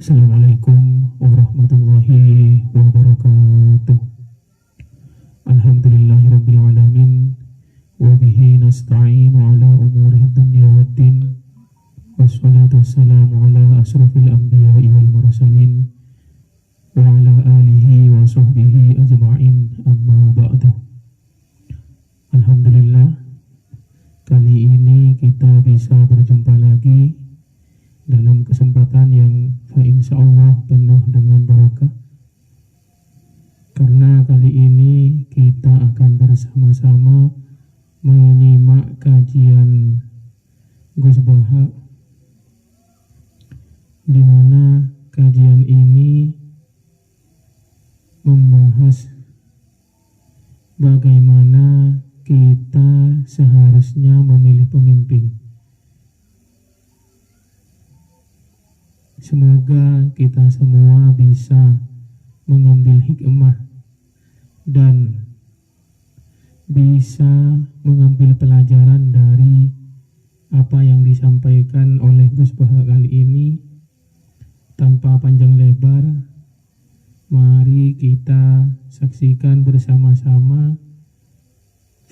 Assalamualaikum warahmatullahi wabarakatuh. Alhamdulillahirabbil alamin wa bihi nasta'inu ala umuri dunya waddin. Wassalatu wassalamu ala asrofil anbiya'i wal mursalin wa ala alihi wa sahbihi ajma'in, amma ba'du. Alhamdulillah, kali ini kita bisa berjumpa lagi dalam kesempatan yang insyaallah penuh dengan barokah, karena kali ini kita akan bersama-sama menyimak kajian Gus Baha, di mana kajian ini membahas bagaimana kita seharusnya memilih pemimpin. Semoga kita semua bisa mengambil hikmah dan bisa mengambil pelajaran dari apa yang disampaikan oleh Gus Baha kali ini. Tanpa panjang lebar, mari kita saksikan bersama-sama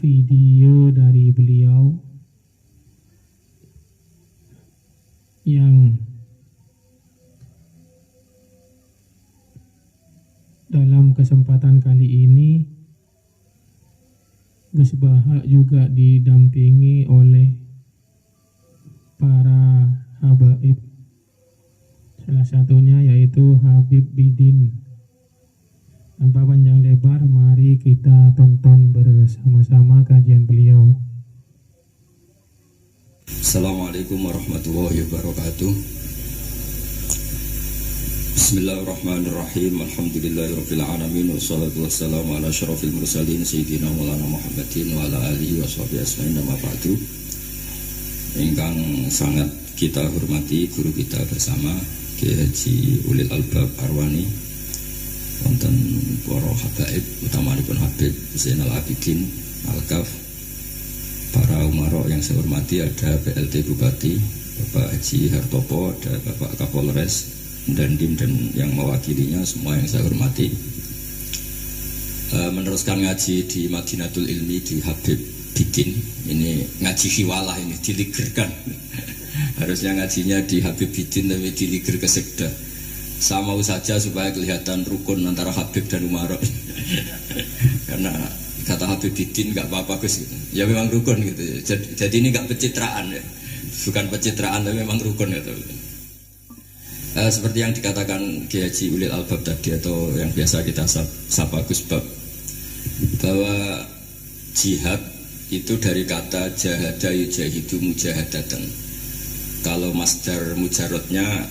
video dari beliau yang dalam kesempatan kali ini Gus Baha juga didampingi oleh para habaib, salah satunya yaitu Habib Bidin. Tanpa panjang lebar, mari kita tonton bersama-sama kajian beliau. Assalamualaikum warahmatullahi wabarakatuh. Bismillahirrahmanirrahim. Alhamdulillahirabbil alamin, wassalatu wassalamu ala asyrofil mursalin sayyidina maulana Muhammadin wa ala alihi washabihi ajmain, amma ba'du. Ingkang sangat kita hormati guru kita bersama Kiai Haji Ulil Albab Arwani, wonten para habaib, utamanipun Habib Zainal Abidin Al-Kaf, para umara yang saya hormati, ada PLT Bupati Bapak Haji Hartopo, ada Bapak Kapolres dan Dim dan yang mewakilinya semua yang saya hormati. Meneruskan ngaji di Madinatul Ilmi di Habib Bidin, ini ngaji hiwalah, ini diligerkan. Harusnya ngajinya di Habib Bidin tapi diliger ke sekda. Sama saja supaya kelihatan rukun antara Habib dan Umar. Karena kata Habib Bidin nggak apa-apa Gus gitu. Ya memang rukun gitu. Jadi ini nggak pencitraan ya. Bukan pencitraan tapi memang rukun gitu. Seperti yang dikatakan Kiai Haji Ulil Albab tadi, atau yang biasa kita sapa Gus Bab, bahwa jihad itu dari kata jahada yujahidu mujahadatan. Kalau masdar mujarotnya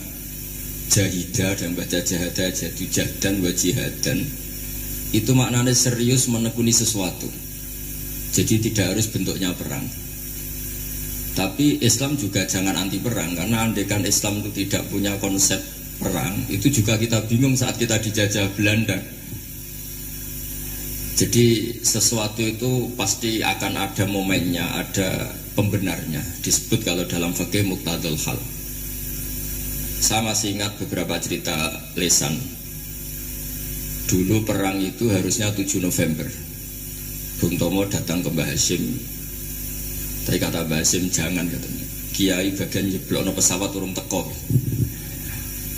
jahida dan baca jahada jadu jahdan wa jihadan, itu maknanya serius menekuni sesuatu. Jadi tidak harus bentuknya perang. Tapi Islam juga jangan anti perang, karena andaikan Islam itu tidak punya konsep perang, itu juga kita bingung saat kita dijajah Belanda. Jadi sesuatu itu pasti akan ada momennya, ada pembenarnya. Disebut kalau dalam fikih muqtadul hal. Saya masih ingat beberapa cerita lesan. Dulu perang itu harusnya 7 November. Bung Tomo datang ke Mbah Hashim. Tapi kata Mbah Hashim jangan, katanya. Kiai bagian nyeblokno pesawat urung teko.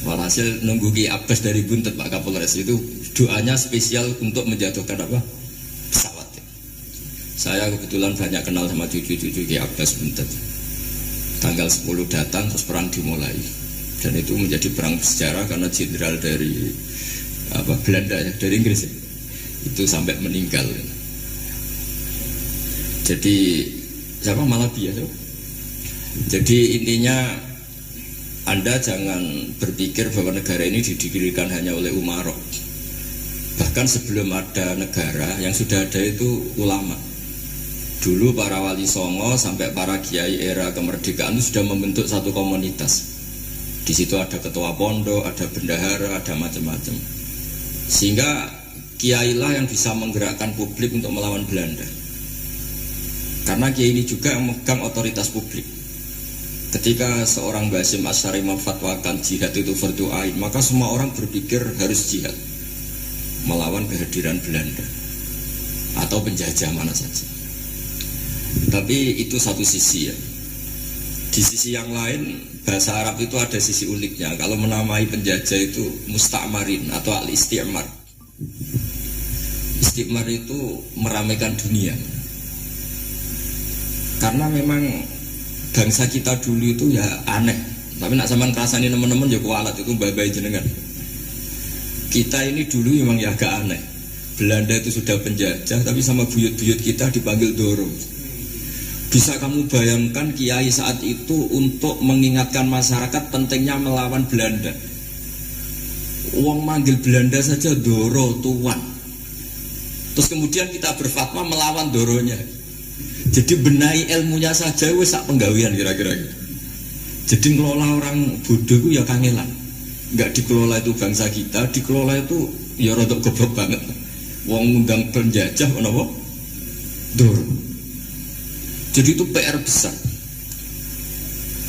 Walhasil nunggu Ki Abbas dari Buntet Pak Kapolres itu doanya spesial untuk menjatuhkan apa? Pesawat. Saya kebetulan banyak kenal sama cucu-cucu Ki Abbas Buntet. Tanggal 10 datang terus perang dimulai. Dan itu menjadi perang sejarah karena jenderal dari Belanda ya, dari Inggris ya, itu sampai meninggal. Jadi siapa Malabi ya? Jadi intinya Anda jangan berpikir bahwa negara ini didirikan hanya oleh umarok. Bahkan sebelum ada negara, yang sudah ada itu ulama. Dulu para wali songo sampai para kiai era kemerdekaan itu sudah membentuk satu komunitas. Di situ ada ketua pondok, ada bendahara, ada macam-macam. Sehingga kiailah yang bisa menggerakkan publik untuk melawan Belanda. Karena kiai ini juga yang memegang otoritas publik. Ketika seorang Basim Asy'ari memfatwakan jihad itu fardhu ain, maka semua orang berpikir harus jihad melawan kehadiran Belanda atau penjajah mana saja. Tapi itu satu sisi ya. Di sisi yang lain, bahasa Arab itu ada sisi uniknya. Kalau menamai penjajah itu musta'marin atau al-istimar. Istimar itu meramaikan dunia. Karena memang bangsa kita dulu itu ya aneh. Tapi nak sampean ngrasani teman-teman ya kualat itu bae-bae jenengan. Kita ini dulu memang ya agak aneh. Belanda itu sudah penjajah, tapi sama buyut-buyut kita dipanggil Doro. Bisa kamu bayangkan kiai saat itu untuk mengingatkan masyarakat pentingnya melawan Belanda. Uang manggil Belanda saja Doro, tuan. Terus kemudian kita berfatwa melawan Doronya. Jadi benahi ilmunya saja wis sak penggawean kira-kira. Jadi ngelola orang bodoh itu ya kangelan. Enggak dikelola itu bangsa kita, dikelola itu ya rodok goblok banget. Wong ngundang penjajah kenapa? Doro. Jadi itu PR besar.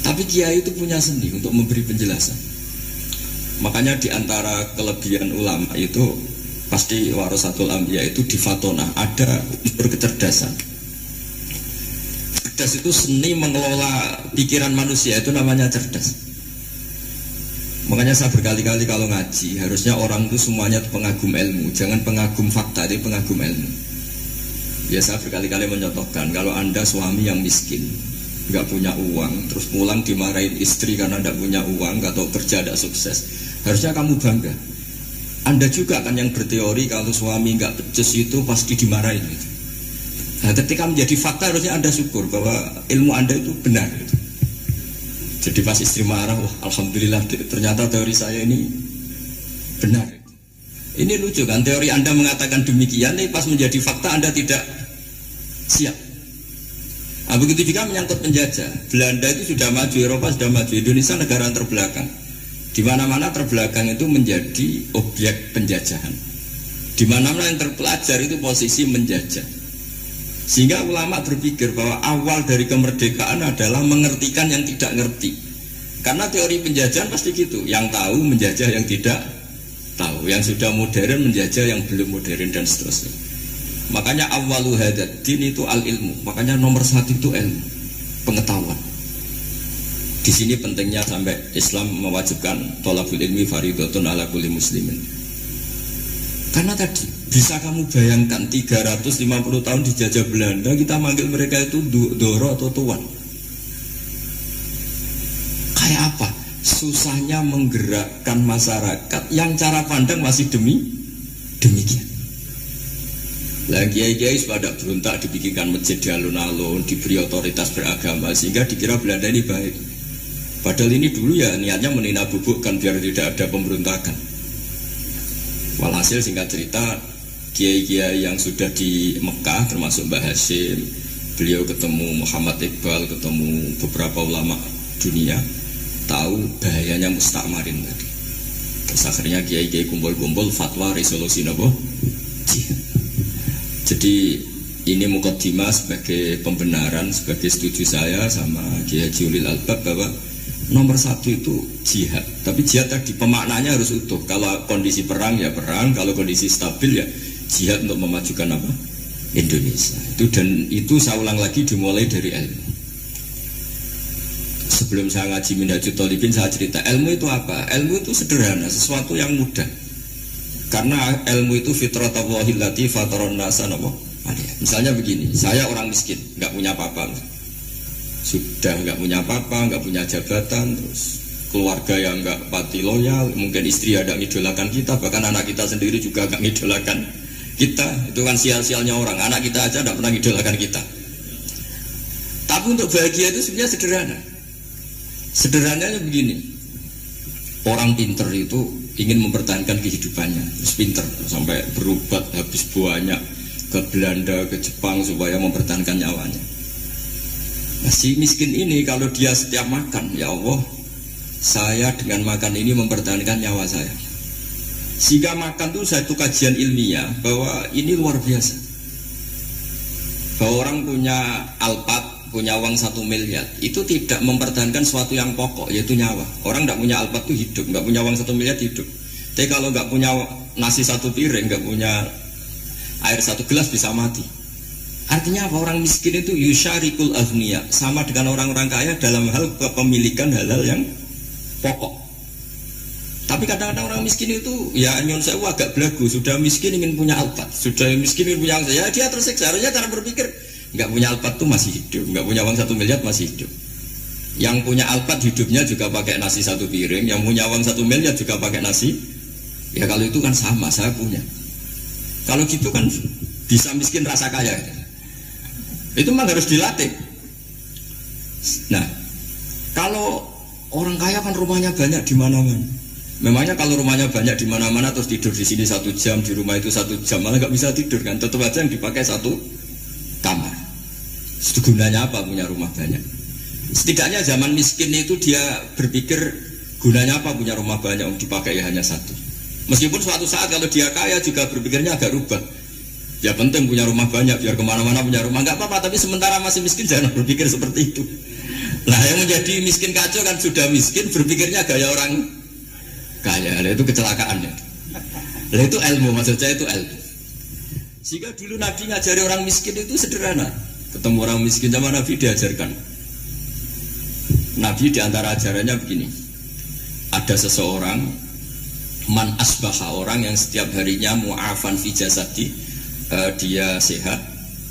Tapi kiai itu punya seni untuk memberi penjelasan. Makanya di antara kelebihan ulama itu pasti warasatul anbiya itu di fatona ada unsur kecerdasan. Cerdas itu seni mengelola pikiran manusia, itu namanya cerdas. Makanya saya berkali-kali kalau ngaji harusnya orang itu semuanya pengagum ilmu, jangan pengagum fakta, tapi pengagum ilmu. Ya saya berkali-kali mencontohkan, kalau Anda suami yang miskin, nggak punya uang, terus pulang dimarahin istri karena nggak punya uang, nggak tahu kerja, nggak sukses, harusnya kamu bangga. Anda juga kan yang berteori kalau suami nggak becus itu pasti dimarahin. Gitu. Nah, ketika menjadi fakta harusnya Anda syukur bahwa ilmu Anda itu benar. Gitu. Jadi pas istri marah, wah alhamdulillah ternyata teori saya ini benar. Ini lucu kan, teori Anda mengatakan demikian, tapi pas menjadi fakta Anda tidak siap. Nah, begitu juga menyangkut penjajah. Belanda itu sudah maju, Eropa sudah maju, Indonesia negara yang terbelakang. Di mana-mana terbelakang itu menjadi objek penjajahan. Di mana-mana yang terpelajar itu posisi menjajah. Sehingga ulama berpikir bahwa awal dari kemerdekaan adalah mengertikan yang tidak ngerti. Karena teori penjajahan pasti gitu, yang tahu menjajah yang tidak tahu, yang sudah modern menjajah yang belum modern dan seterusnya. Makanya awwalu hadzal din itu al-ilmu. Makanya nomor satu itu ilmu, pengetahuan. Di sini pentingnya sampai Islam mewajibkan thalabul ilmi fardhatun ala kulli muslimin. Karena tadi bisa kamu bayangkan 350 tahun dijajah Belanda, kita manggil mereka itu Doro atau tuan. Kayak apa? Susahnya menggerakkan masyarakat yang cara pandang masih demikian. Lah kiai-kiai pada berontak dibikinkan masjid di alun-alun, diberi otoritas beragama sehingga dikira Belanda ini baik. Padahal ini dulu ya niatnya menina bubukkan biar tidak ada pemberontakan. Walhasil singkat cerita, kiai-kiai yang sudah di Mekah termasuk Mbah Hasyim, beliau ketemu Muhammad Iqbal, ketemu beberapa ulama dunia, tahu bahayanya musta'marin tadi. Terus akhirnya kiai-kiai kumpul-kumpul fatwa resolusi nopo jihad. Jadi ini mukaddimah sebagai pembenaran, sebagai setuju saya sama Kiai Haji Ulil Albab bahwa nomor satu itu jihad. Tapi jihad tadi pemaknanya harus utuh. Kalau kondisi perang ya perang, kalau kondisi stabil ya jihad untuk memajukan apa? Indonesia. Itu saya ulang lagi dimulai dari ilmu. Sebelum saya ngaji Minhajul Thalibin saya cerita ilmu itu apa? Ilmu itu sederhana, sesuatu yang mudah. Karena ilmu itu fitratallahi allati fataran nasa napa? Misalnya begini, saya orang miskin, nggak punya apa-apa. Sudah nggak punya apa-apa, nggak punya jabatan, terus keluarga yang nggak pati loyal, mungkin istri ada ngidolakan kita, bahkan anak kita sendiri juga nggak ngidolakan kita. Itu kan sial-sialnya orang, anak kita aja nggak pernah ngidolakan kita. Tapi untuk bahagia itu sebenarnya sederhana. Sederhananya begini, orang pinter itu ingin mempertahankan kehidupannya, terus pinter sampai berobat habis banyak ke Belanda, ke Jepang supaya mempertahankan nyawanya. Nah, si miskin ini kalau dia setiap makan, ya Allah, saya dengan makan ini mempertahankan nyawa saya. Sehingga makan itu satu kajian ilmiah bahwa ini luar biasa. Bahwa orang punya Alphard, punya uang 1 miliar itu tidak mempertahankan sesuatu yang pokok, yaitu nyawa. Orang tidak punya Alphard itu hidup, nggak punya uang 1 miliar hidup. Tapi kalau nggak punya nasi 1 piring, nggak punya air 1 gelas bisa mati. Artinya apa? Orang miskin itu yusyarikul aghniya, sama dengan orang-orang kaya dalam hal kepemilikan hal-hal yang pokok. Tapi kadang-kadang orang miskin itu ya nyon sewu agak belagu, sudah miskin ingin punya Alphard, sudah miskin ingin punya ya dia tersiksa. Harusnya cara berpikir nggak punya Alphard tuh masih hidup, nggak punya uang 1 miliar masih hidup. Yang punya Alphard hidupnya juga pakai nasi 1 piring, yang punya uang 1 miliar juga pakai nasi. Ya kalau itu kan sama, saya punya. Kalau gitu kan bisa miskin rasa kaya. Itu memang harus dilatih. Nah, kalau orang kaya kan rumahnya banyak di mana-mana. Memangnya kalau rumahnya banyak di mana-mana terus tidur di sini 1 jam, di rumah itu 1 jam, malah nggak bisa tidur kan? Tetap aja yang dipakai 1 kamar. Itu gunanya apa punya rumah banyak? Setidaknya zaman miskin itu dia berpikir gunanya apa punya rumah banyak yang dipakai hanya 1. Meskipun suatu saat kalau dia kaya juga berpikirnya agak rubah. Ya penting punya rumah banyak biar kemana-mana punya rumah, nggak apa-apa. Tapi sementara masih miskin jangan berpikir seperti itu. Nah yang menjadi miskin kacau kan sudah miskin berpikirnya gaya orang kaya, itu kecelakaannya. Nah itu ilmu, maksud saya itu ilmu. Sehingga dulu Nabi ngajari orang miskin itu sederhana. Ketemu orang miskin sama Nabi diajarkan. Nabi diantara ajarannya begini. Ada seseorang man asbaha, orang yang setiap harinya mu'afan fi jasadi, dia sehat,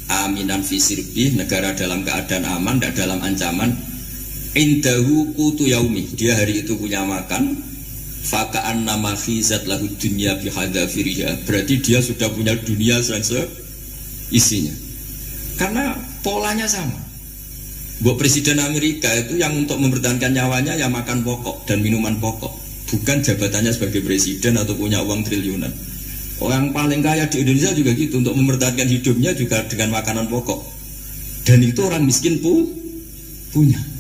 aminan fi sirbi, negara dalam keadaan aman, tidak dalam ancaman. Indahu qutu yaumi, dia hari itu punya makan. Faka'an nama khizat lahu dunya bihadzafiriha, berarti dia sudah punya dunia isinya. Karena polanya sama. Buat Presiden Amerika itu yang untuk mempertahankan nyawanya ya makan pokok dan minuman pokok, bukan jabatannya sebagai presiden atau punya uang triliunan. Orang paling kaya di Indonesia juga gitu, untuk mempertahankan hidupnya juga dengan makanan pokok. Dan itu orang miskin punya.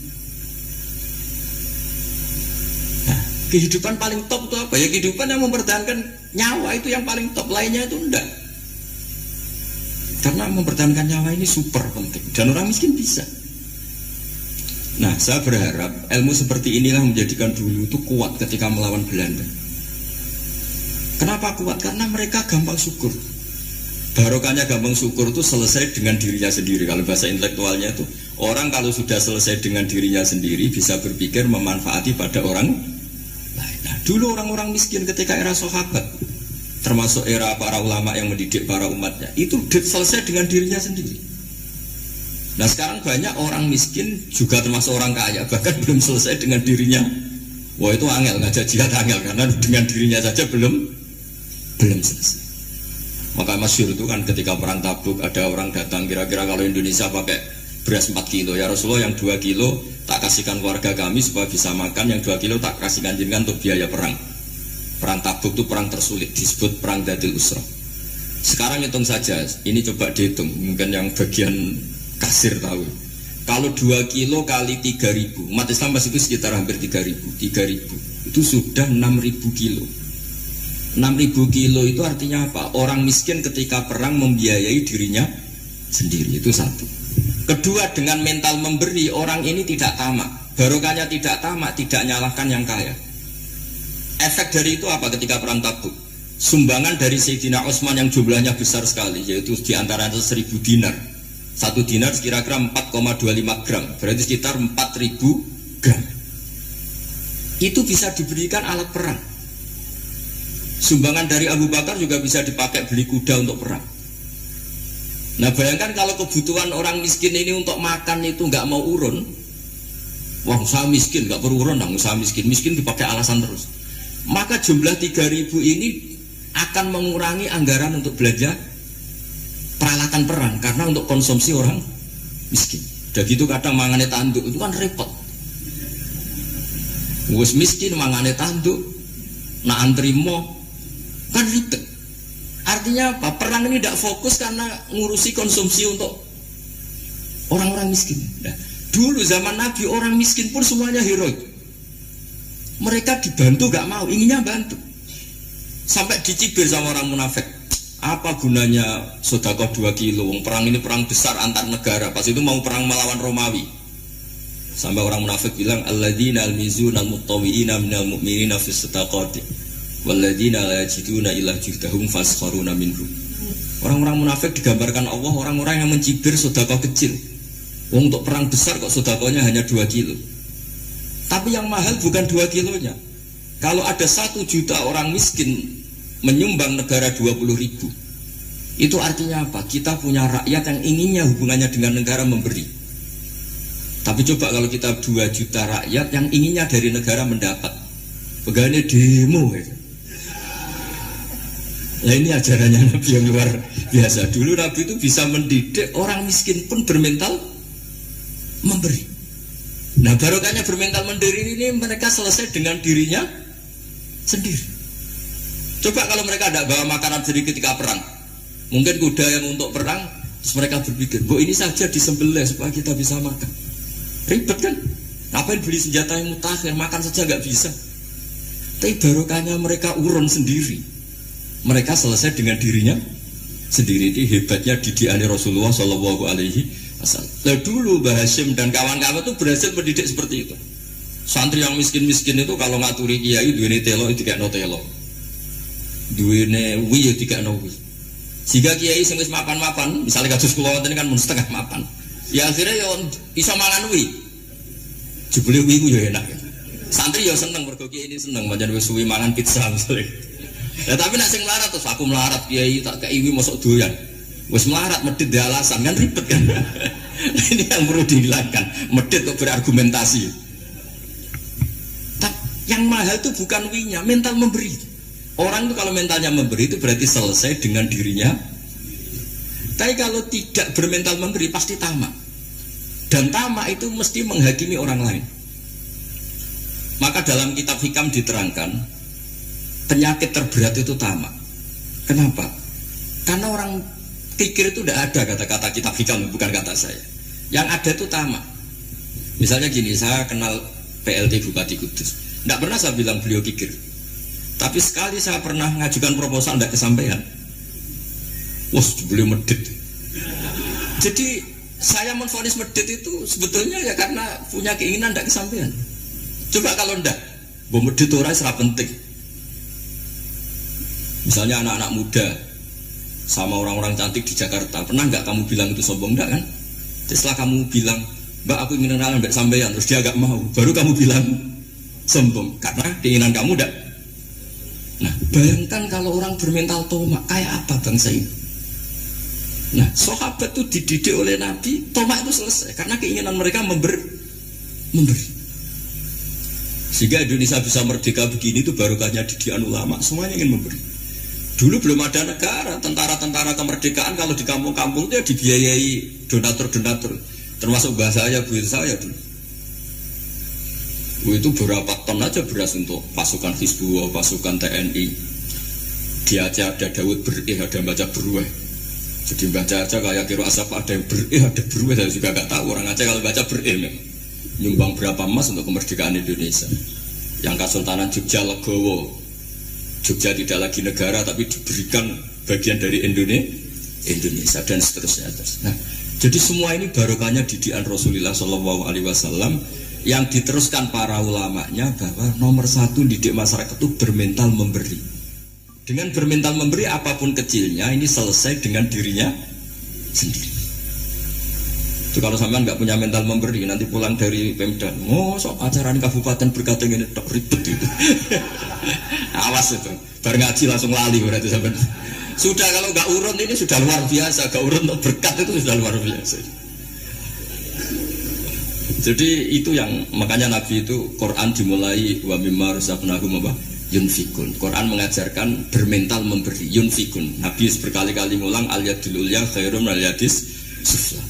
Kehidupan paling top itu apa? Ya kehidupan yang mempertahankan nyawa itu yang paling top, lainnya itu enggak. Karena mempertahankan nyawa ini super penting dan orang miskin bisa. Nah, saya berharap ilmu seperti inilah menjadikan dulu itu kuat ketika melawan Belanda. Kenapa kuat? Karena mereka gampang syukur. Barokahnya gampang syukur itu selesai dengan dirinya sendiri. Kalau bahasa intelektualnya itu orang kalau sudah selesai dengan dirinya sendiri bisa berpikir memanfaati pada orang. Nah, dulu orang-orang miskin ketika era sahabat, termasuk era para ulama yang mendidik para umatnya, itu selesai dengan dirinya sendiri. Nah sekarang banyak orang miskin juga termasuk orang kaya, bahkan belum selesai dengan dirinya. Wah itu angel, ngajak jihad angel, karena dengan dirinya saja belum selesai. Maka masyhur itu kan ketika perang Tabuk ada orang datang, kira-kira kalau Indonesia pakai beras 4 kilo, ya Rasulullah yang 2 kilo tak kasihkan keluarga kami supaya bisa makan, yang 2 kilo tak kasihkan jenengan untuk biaya perang. Perang Tabuk itu perang tersulit, disebut perang Dzil Usra. Sekarang hitung saja, ini coba dihitung, mungkin yang bagian kasir tahu. Kalau 2 kilo kali 3.000, umat Islam pas itu sekitar hampir 3.000, itu sudah 6.000 kilo. 6.000 kilo itu artinya apa? Orang miskin ketika perang membiayai dirinya sendiri, itu satu. Kedua, dengan mental memberi, orang ini tidak tamak. Barokahnya tidak tamak, tidak nyalahkan yang kaya. Efek dari itu apa ketika perang Tabuk? Sumbangan dari Sayyidina Utsman yang jumlahnya besar sekali, yaitu diantara 1.000 dinar. 1 dinar kira-kira 4,25 gram, berarti sekitar 4.000 gram. Itu bisa diberikan alat perang. Sumbangan dari Abu Bakar juga bisa dipakai beli kuda untuk perang. Nah bayangkan kalau kebutuhan orang miskin ini untuk makan itu nggak mau urun. Wah usaha miskin nggak perlu urun, usaha miskin dipakai alasan terus. Maka jumlah 3.000 ini akan mengurangi anggaran untuk belanja peralatan perang, karena untuk konsumsi orang miskin. Udah gitu kadang mangane tanduk itu kan repot. Wes miskin mangane tanduk, nak antri mo kan ribet. Artinya apa? Perang ini tidak fokus karena ngurusi konsumsi untuk orang-orang miskin. Nah, dulu zaman Nabi orang miskin pun semuanya heroik. Mereka dibantu gak mau, inginnya bantu. Sampai dicibir sama orang munafik. Apa gunanya sedekah 2 kilo? Perang ini perang besar antar negara. Pas itu mau perang melawan Romawi. Sampai orang munafik bilang alladzina almizuna almuttawwi'ina minal mu'minina fis sadaqati walladzina la yajiduna illa juhdahum faskharuna minhum. Orang-orang munafik digambarkan Allah orang-orang yang mencibir sedekah kecil. Untuk perang besar kok sedekahnya hanya 2 kilo. Tapi yang mahal bukan 2 kilonya. Kalau ada 1 juta orang miskin menyumbang negara 20.000, itu artinya apa? Kita punya rakyat yang inginnya hubungannya dengan negara memberi. Tapi coba kalau kita 2 juta rakyat yang inginnya dari negara mendapat, pegawainya demo ya. Nah ini ajarannya Nabi yang luar biasa. Dulu Nabi itu bisa mendidik orang miskin pun bermental memberi. Nah barokahnya bermental memberi ini mereka selesai dengan dirinya sendiri. Coba kalau mereka tidak bawa makanan sendiri ketika perang, mungkin kuda yang untuk perang, terus mereka berpikir, ini saja disembelih supaya kita bisa makan. Ribet kan? Ngapain beli senjata yang mutakhir, makan saja nggak bisa. Tapi barokahnya mereka urun sendiri. Mereka selesai dengan dirinya sendiri. Ini hebatnya didikan Rasulullah Shallallahu Alaihi Wasallam. Lah dulu Mbah Hashim dan kawan-kawan itu berhasil mendidik seperti itu. Santri yang miskin-miskin itu kalau ngaturi kiai duweni telo itu kayak no telo. Duwene wi ya dikakno wi. Jika kiai sing wis mapan-mapan, misalnya kados kula wonten kan mun setengah mapan. Ya akhirnya ya iso mangan wi. Jebule wi ku ya enak. Santri ya seneng mergo kiai ini seneng pancen wis suwi mangan pizza misalnya. Ya tapi nek sing melarat terus aku melarat kiai tak kei wi mosok doyan. Wis melarat medhit de alasan kan ribet kan. Ini yang perlu dihilangkan. Medhit kok berargumentasi. Yang mahal itu bukan winya, mental memberi. Orang itu kalau mentalnya memberi itu berarti selesai dengan dirinya. Tapi kalau tidak bermental memberi pasti tamak. Dan tamak itu mesti menghakimi orang lain. Maka dalam kitab Hikam diterangkan penyakit terberat itu tamak. Kenapa? Karena orang pikir itu tidak ada kata-kata kitab Hikam, bukan kata saya. Yang ada itu tamak. Misalnya gini, saya kenal PLT Bupati Kudus. Tidak pernah saya bilang beliau kikir. Tapi sekali saya pernah mengajukan proposal tidak kesampaian. Wah, beliau medit. Jadi saya menvonis medit itu sebetulnya ya karena punya keinginan tidak kesampaian. Coba kalau tidak, medit itu serap penting. Misalnya anak-anak muda sama orang-orang cantik di Jakarta, pernah nggak kamu bilang itu sombong? Enggak kan? Jadi setelah kamu bilang, Mbak aku ingin kenalan mbak sampean, terus dia agak mau, baru kamu bilang sombong karena keinginan kamu tidak. Nah, bayangkan kalau orang bermental tomak, kayak apa bangsa ini? Nah, sahabat itu dididik oleh Nabi, tomak itu selesai karena keinginan mereka memberi. Sehingga Indonesia bisa merdeka begini itu barokahnya didikan ulama, semuanya ingin memberi. Dulu belum ada negara, tentara-tentara kemerdekaan kalau di kampung-kampung itu ya dibiayai donatur-donatur, termasuk bahasa saya, buir saya dulu. Itu berapa ton aja beras untuk pasukan Hizbullah, pasukan TNI. Di Aceh ada Daud berih, ada baca beruah. Jadi baca aja kayak kira asap ada yang berih, ada beruah. Saya juga gak tahu orang Aceh kalau baca berih nyumbang berapa emas untuk kemerdekaan Indonesia. Yang Kesultanan Jogja Legowo, Jogja tidak lagi negara tapi diberikan bagian dari Indonesia dan seterusnya. Nah, jadi semua ini barokahnya didikan Rasulullah SAW yang diteruskan para ulamanya bahwa nomor 1 didik masyarakat itu bermental memberi. Dengan bermental memberi apapun kecilnya ini selesai dengan dirinya sendiri. Itu kalau sampean nggak punya mental memberi nanti pulang dari Pemda, sok acara kabupaten berkata ini tak ribet itu. Awas itu, baru ngaji langsung lali berarti sampean. Sudah kalau nggak urun ini sudah luar biasa, nggak urun untuk berkat itu sudah luar biasa. Jadi itu yang makanya Nabi itu Quran dimulai wa mimma razaqnahum yunfikun. Quran mengajarkan bermental memberi, yunfikun. Nabi berkali-kali ngulang al yadul ulya khairum al yadis sufla.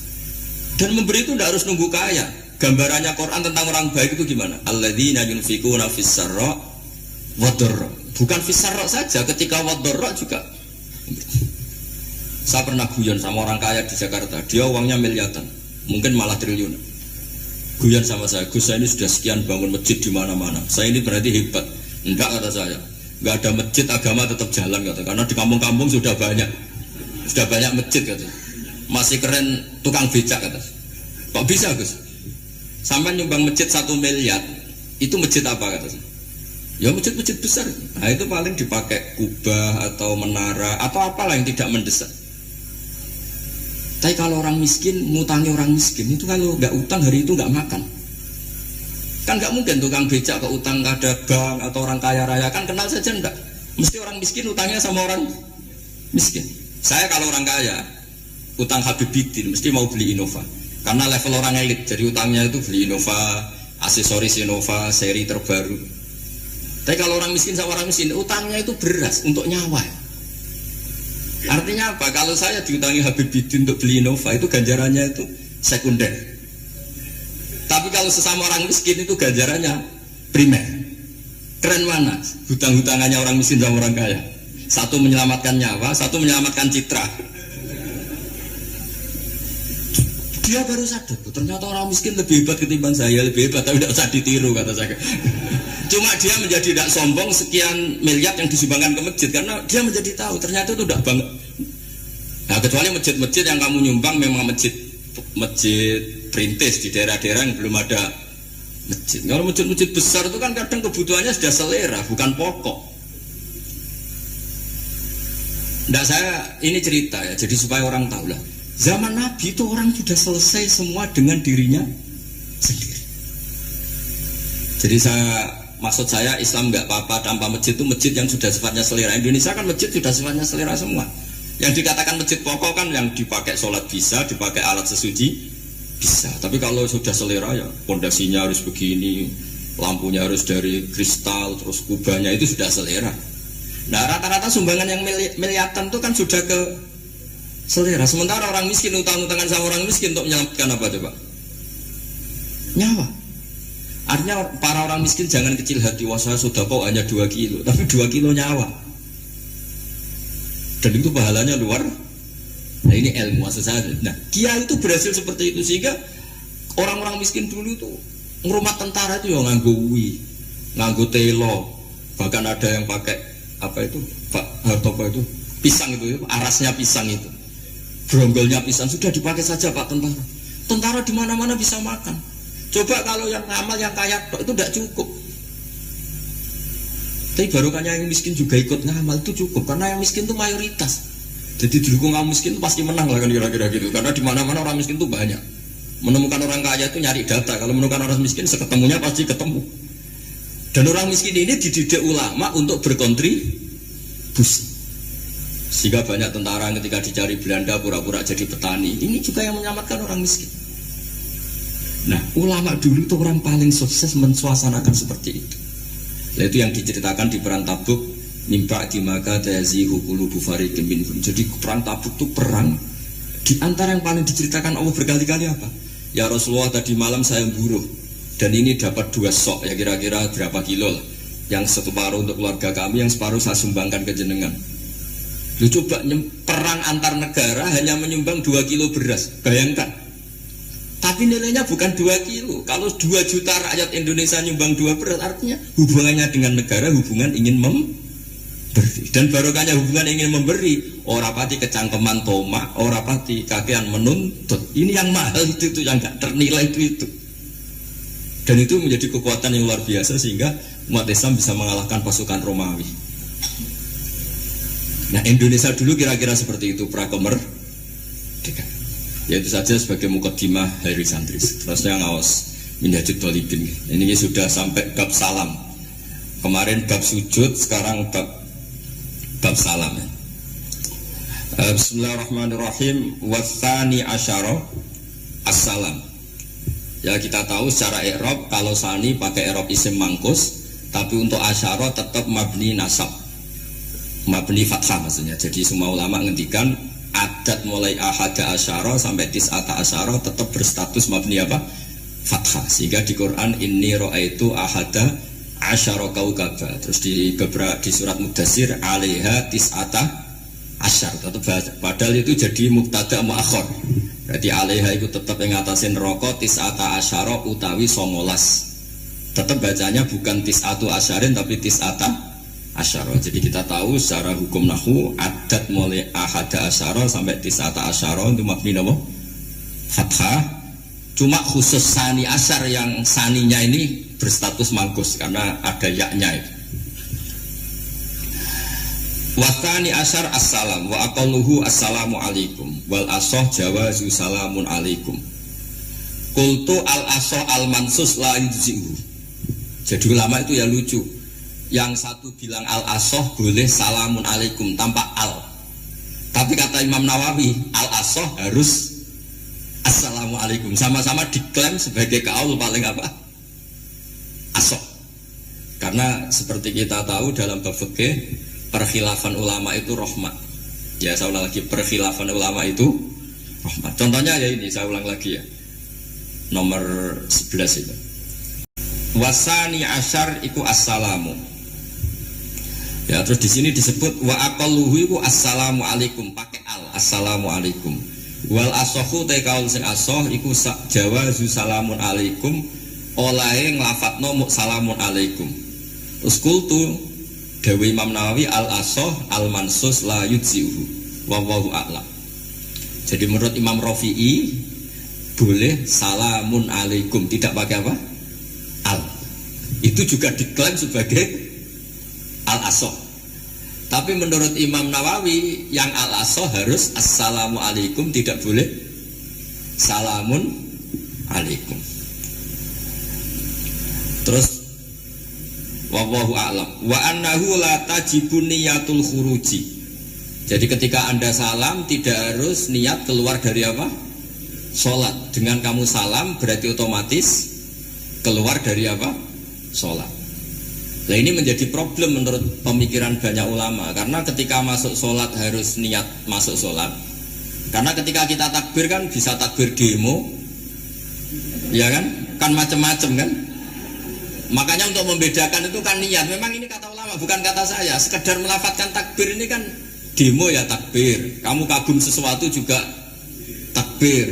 Dan memberi itu tidak harus nunggu kaya. Gambarannya Quran tentang orang baik itu gimana? Alladzina yunfikuna fis sarra wa dharra. Bukan fis sarra saja, ketika wa dharra juga. Saya pernah guyon sama orang kaya di Jakarta. Dia uangnya miliaran, mungkin malah triliunan. Guyon sama saya, Gus saya ini sudah sekian bangun masjid di mana-mana. Saya ini berarti hebat. Enggak kata saya. nggak ada masjid agama tetap jalan kata. Karena di kampung-kampung sudah banyak masjid kata. Masih keren tukang becak kata. Kok bisa Gus? Sampai nyumbang masjid 1 miliar, itu masjid apa kata? Ya masjid-masjid besar. Nah itu paling dipakai kubah atau menara atau apalah yang tidak mendesak. Tapi kalau orang miskin, ngutangi orang miskin itu kalau nggak utang hari itu nggak makan. Kan nggak mungkin tukang becak ke utang ada bank atau orang kaya raya kan kenal saja enggak. Mesti orang miskin utangnya sama orang miskin. Saya kalau orang kaya utang Habib Bidin mesti mau beli Innova. Karena level orang elit, jadi utangnya itu beli Innova, aksesoris Innova, seri terbaru. Tapi kalau orang miskin sama orang miskin, utangnya itu beras untuk nyawa. Artinya apa? Kalau saya diutangi Habib Bidin untuk beli Innova, itu ganjarannya itu sekunder. Tapi kalau sesama orang miskin itu ganjarannya primer. Keren mana? Hutang-hutangannya orang miskin sama orang kaya. Satu menyelamatkan nyawa, satu menyelamatkan citra. Dia baru sadar, ternyata orang miskin lebih hebat ketimbang saya, lebih hebat, tapi tidak usah ditiru kata saya. Cuma dia menjadi tidak sombong sekian miliar yang disumbangkan ke masjid karena dia menjadi tahu ternyata itu tidak banget. Nah kecuali masjid-masjid yang kamu nyumbang memang masjid perintis di daerah-daerah yang belum ada masjid. Kalau masjid-masjid besar itu kan kadang kebutuhannya sudah selera, bukan pokok. Nah saya ini cerita ya, jadi supaya orang tahu lah. Zaman Nabi itu orang sudah selesai semua dengan dirinya sendiri. Jadi maksud saya Islam nggak apa-apa tanpa masjid itu masjid yang sudah sifatnya selera. Indonesia kan masjid sudah sifatnya selera semua. Yang dikatakan masjid pokok kan yang dipakai sholat bisa, dipakai alat sesuci bisa. Tapi kalau sudah selera ya pondasinya harus begini, lampunya harus dari kristal, terus kubahnya itu sudah selera. Nah rata-rata sumbangan yang miliatan itu kan sudah ke selera. Sementara orang miskin utang-utangan sama orang miskin untuk menyelamatkan apa coba? Nyawa. Artinya para orang miskin jangan kecil hati. Wah saya sudah kok hanya 2 kilo, tapi 2 kilo nyawa. Dan itu pahalanya luar. Nah ini ilmu maksud saya. Nah Kiai itu berhasil seperti itu sehingga orang-orang miskin dulu itu ngurmat tentara itu ya nganggo wi, nganggo telo, bahkan ada yang pakai apa itu Pak Hartopo itu pisang itu, arasnya pisang itu. Bronggolnya pisang sudah dipakai saja Pak tentara. Tentara di mana-mana bisa makan. Coba kalau yang ngamal yang kaya itu tidak cukup. Tapi barokahnya yang miskin juga ikut ngamal itu cukup karena yang miskin itu mayoritas. Jadi didukung kaum miskin itu pasti menang lah kan kira-kira gitu. Karena di mana-mana orang miskin itu banyak. Menemukan orang kaya itu nyari data. Kalau menemukan orang miskin seketemunya pasti ketemu. Dan orang miskin ini dididik ulama untuk berkontribusi. Sehingga banyak tentara ketika dicari Belanda pura-pura jadi petani. Ini juga yang menyelamatkan orang miskin. Nah, ulama dulu itu orang paling sukses mensuasanakan seperti itu. Nah, itu yang diceritakan di perang Tabuk. Mimpa di maka tazihu qulubu fariqin minhum. Jadi perang Tabuk itu perang di antara yang paling diceritakan Allah berkali-kali apa? Ya Rasulullah tadi malam saya buruh dan ini dapat 2 sok ya kira-kira berapa kilo lah. Yang separuh untuk keluarga kami, yang separuh saya sumbangkan ke jenengan. Lu coba perang antar negara hanya menyumbang 2 kilo beras, bayangkan. Tapi nilainya bukan 2 kilo. Kalau 2 juta rakyat Indonesia nyumbang 2 beras, artinya hubungannya dengan negara hubungan ingin memberi. Dan barokahnya hubungan ingin memberi, ora pati kecangkeman toma, ora pati kakean menuntut. Ini yang mahal itu yang gak ternilai itu. Dan itu menjadi kekuatan yang luar biasa sehingga umat Islam bisa mengalahkan pasukan Romawi. Nah Indonesia dulu kira-kira seperti itu prakemerdekaan. Ya itu saja sebagai mukaddimah Hari Santri. Terusnya ngawas Minhajul Thalibin. Ini sudah sampai bab salam. Kemarin bab sujud, sekarang bab salam. Bismillahirrahmanirrahim. Watsani asyara assalam. Ya kita tahu secara i'rab kalau sani pakai i'rab isim mangkus, tapi untuk asyara tetap mabni nasab, mabni fathah maksudnya. Jadi semua ulama ngendikan adat mulai ahada asyara sampai tis'ata asyara tetap berstatus mabni apa? Fathah. Sehingga di Quran inni ra'aitu ahada asyara kaukaba. Terus di surat Mudassir alaiha tis'ata asyar. Padahal itu jadi mubtada muakhir. Berarti alaiha itu tetap yang ngatasin rokok tis'ata asyara utawi 19. Tetap bacanya bukan tis'atu asyarin tapi tis'ata asyara. Jadi kita tahu secara hukum nahwu adat mulai ahada asyara sampai tisata asyara itu mabni apa? Fathah. Cuma khusus sani asyar yang saninya ini berstatus mangkus karena ada yaknya itu. Wasani asyar assalam wa aqalluhu assalamu alaikum wal asoh jawazu salamun alaikum. Kultu al asoh al mansus la yujzi'u. Jadi ulama itu ya lucu. Yang satu bilang al asoh boleh salamun alaikum tanpa al. Tapi kata Imam Nawawi al asoh harus assalamu alaikum. Sama-sama diklaim sebagai kaul paling apa? Asoh. Karena seperti kita tahu dalam bab fikih perkhilafan ulama itu rahmat. Ya saya ulang lagi, perkhilafan ulama itu rahmat. Contohnya ya ini, saya ulang lagi ya. Nomor 11 itu. Wasani asyar iku assalamu. Ya terus di sini disebut wa aqalluhu iku assalamu alaikum pakai al, assalamu alaikum. Wal asohu te kaul sing asoh iku jawazu salamun alaikum olahe nglafatno mu salamun alaikum. Terus kultu Dewi Imam Nawawi al-asoh al-mansus la yujzi'uhu wallahu a'lam. Jadi menurut Imam Rafi'i boleh salamun alaikum tidak pakai apa? Al. Itu juga diklaim sebagai al-asoh. Tapi menurut Imam Nawawi yang al-asoh harus assalamu alaikum, tidak boleh salamun alaikum. Terus wallahu a'lam wa annahu la tajibun niyatul khuruji. Jadi ketika Anda salam tidak harus niat keluar dari apa? Salat. Dengan kamu salam berarti otomatis keluar dari apa? Salat. Nah ini menjadi problem menurut pemikiran banyak ulama karena ketika masuk salat harus niat masuk salat. Karena ketika kita takbir kan bisa takbir demo. Ya kan? Kan macam-macam kan? Makanya untuk membedakan itu kan niat. Memang ini kata ulama, bukan kata saya. Sekedar melafadzkan takbir ini kan demo ya takbir. Kamu kagum sesuatu juga takbir.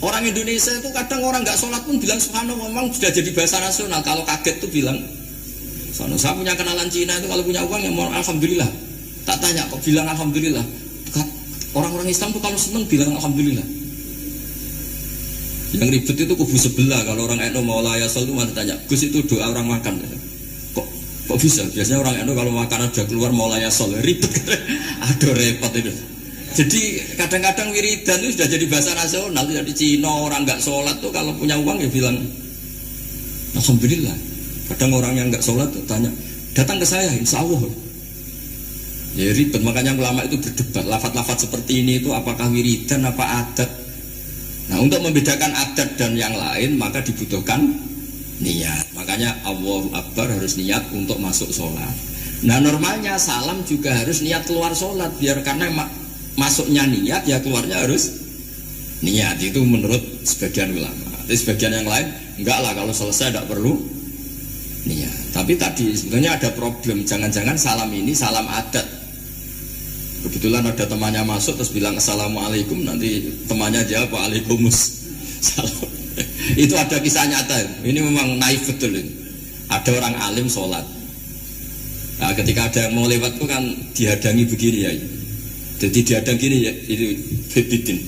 Orang Indonesia itu kadang orang nggak sholat pun bilang subhanallah. Memang sudah jadi bahasa nasional. Kalau kaget tuh bilang subhanallah. Saya punya kenalan Cina itu kalau punya uang ya mau alhamdulillah. Tak tanya kok bilang alhamdulillah. Orang-orang Islam tuh kalau seneng bilang alhamdulillah. Yang ribet itu kubu sebelah. Kalau orang NU mau layasol itu mana tanya, Gus itu doa orang makan. Kok bisa? Biasanya orang NU kalau makanan sudah keluar mau layasol ribet. Aduh repot itu. Jadi kadang-kadang wiridan itu sudah jadi bahasa nasional. Jadi Cina orang nggak sholat tuh kalau punya uang ya bilang alhamdulillah. Kadang orang yang nggak sholat tuh tanya, datang ke saya insya Allah. Ya ribet. Makanya ulama itu berdebat. Lafaz-lafaz seperti ini itu apakah wiridan apa adat? Nah untuk membedakan adat dan yang lain maka dibutuhkan niat. Makanya Allahu Akbar harus niat untuk masuk sholat. Nah normalnya salam juga harus niat keluar sholat. Biar karena masuknya niat ya keluarnya harus niat. Itu menurut sebagian ulama. Tapi sebagian yang lain enggak lah, kalau selesai tidak perlu niat. Tapi tadi sebenarnya ada problem. Jangan-jangan salam ini salam adat. Kebetulan ada temannya masuk terus bilang assalamualaikum, nanti temannya jawab waalaikumsalam. Itu ada kisah nyata. Ini memang naif betul ini. Ada orang alim sholat. Nah, ketika ada yang mau lewat itu kan dihadangi begini ya. Jadi dihadang gini ya, itu bidin.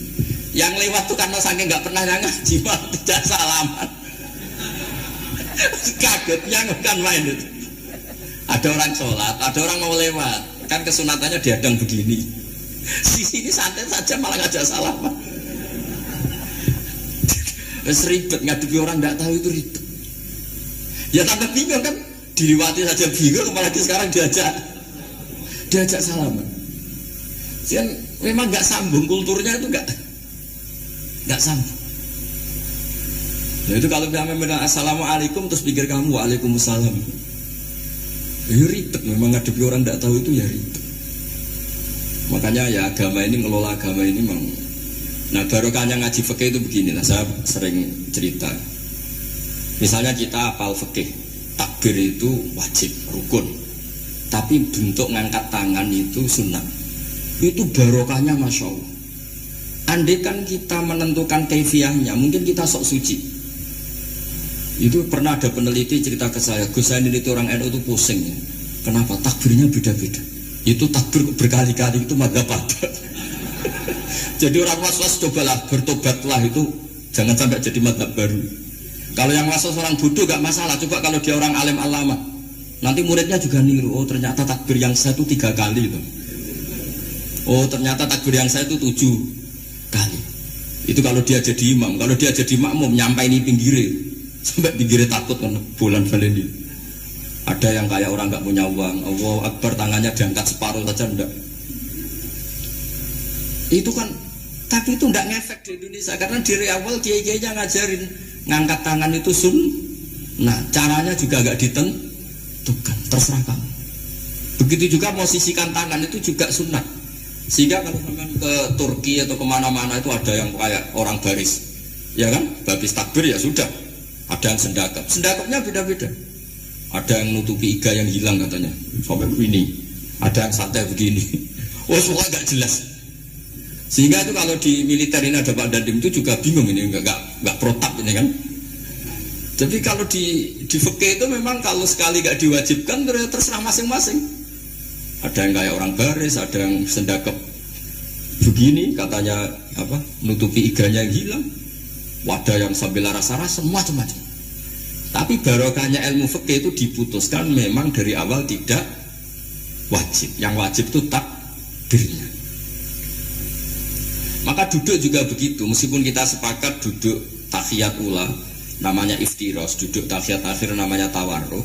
Yang lewat tuh karena saking nggak pernah ngaji, tidak salaman. Kagetnya bukan main itu. Ada orang sholat, ada orang mau lewat. Kan kesunatannya dihadang begini. Sisi ini santai saja malah ngajak salaman. Ribet ngadepi orang tidak tahu itu ribet. Ya tambah bingung kan, diliwati saja bingung, apalagi sekarang diajak salaman. Kan memang nggak sambung, kulturnya itu nggak sambung. Nah itu kalau kita bilang assalamualaikum terus pikir kamu waalaikumsalam. Ya ribet, memang ngadepi orang tidak tahu itu ya ribet. Makanya ya agama ini, ngelola agama ini memang. Nah barokahnya ngaji fikih itu beginilah, saya sering cerita. Misalnya kita hafal fikih, takbir itu wajib, rukun. Tapi bentuk ngangkat tangan itu sunnah. Itu barokahnya Masya Allah. Andai kan kita menentukan kefiahnya, mungkin kita sok suci. Itu pernah ada peneliti cerita ke saya, Gus saya ini orang NU itu pusing ya. Kenapa? Takbirnya beda-beda. Itu takbir berkali-kali itu madzhab apa? Jadi orang was-was cobalah bertobatlah itu jangan sampai jadi madzhab baru. Kalau yang was-was orang bodoh gak masalah. Coba kalau dia orang alim alama, nanti muridnya juga niru. Oh ternyata takbir yang saya itu 3 kali loh. Oh ternyata takbir yang saya itu 7 kali. Itu kalau dia jadi imam. Kalau dia jadi makmum nyampai ini pinggirnya sampai pinggirnya takut kan bulan baleni. Ada yang kayak orang gak punya uang. Allahu Akbar tangannya diangkat separuh saja enggak. Itu kan, tapi itu enggak ngefek di Indonesia karena dari awal kiai-kiainya ngajarin ngangkat tangan itu nah caranya juga agak ditentukan, terserah kamu. Begitu juga posisikan tangan itu juga sunnah. Sehingga kalau sampai ke Turki atau kemana-mana itu ada yang kayak orang baris, ya kan? Habis takbir ya sudah. Ada yang sendakap, sendakapnya beda-beda. Ada yang nutupi iga yang hilang katanya, sampai begini. Ada yang santai begini. Oh semua nggak jelas. Sehingga itu kalau di militer ini ada Pak Dandim itu juga bingung ini nggak protap ini kan. Jadi kalau di fikih itu memang kalau sekali nggak diwajibkan terserah masing-masing. Ada yang kayak orang baris, ada yang sendakep begini katanya apa nutupi iganya yang hilang. Wadah yang sambil rasa-rasa macam-macam. Tapi barokahnya ilmu fikih itu diputuskan memang dari awal tidak wajib. Yang wajib itu takbirnya. Maka duduk juga begitu, meskipun kita sepakat duduk tahiyat ula namanya iftiros, duduk tahiyat akhir namanya tawarruh,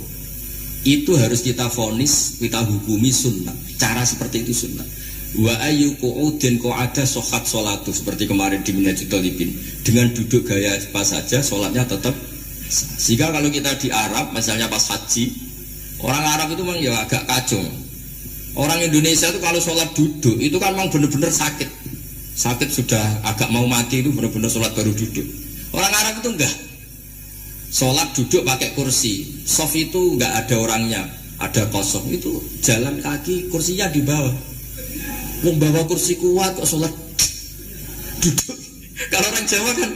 itu harus kita vonis, kita hukumi sunnah. Cara seperti itu sunnah. Wa ayyu qu'udin qa'ada sohat sholatu, seperti kemarin di Minhajul Thalibin. Dengan duduk gaya apa saja sholatnya tetap. Sehingga kalau kita di Arab, misalnya pas haji, orang Arab itu memang ya agak kacau. Orang Indonesia itu kalau sholat duduk itu kan memang benar-benar sakit. Sakit sudah agak mau mati itu benar-benar sholat baru duduk. Orang Arab itu enggak. Sholat duduk pakai kursi. Sof itu enggak ada orangnya, ada kosong. Itu jalan kaki, kursinya di bawah. Membawa kursi kuat kok sholat duduk. Kalau orang Jawa kan,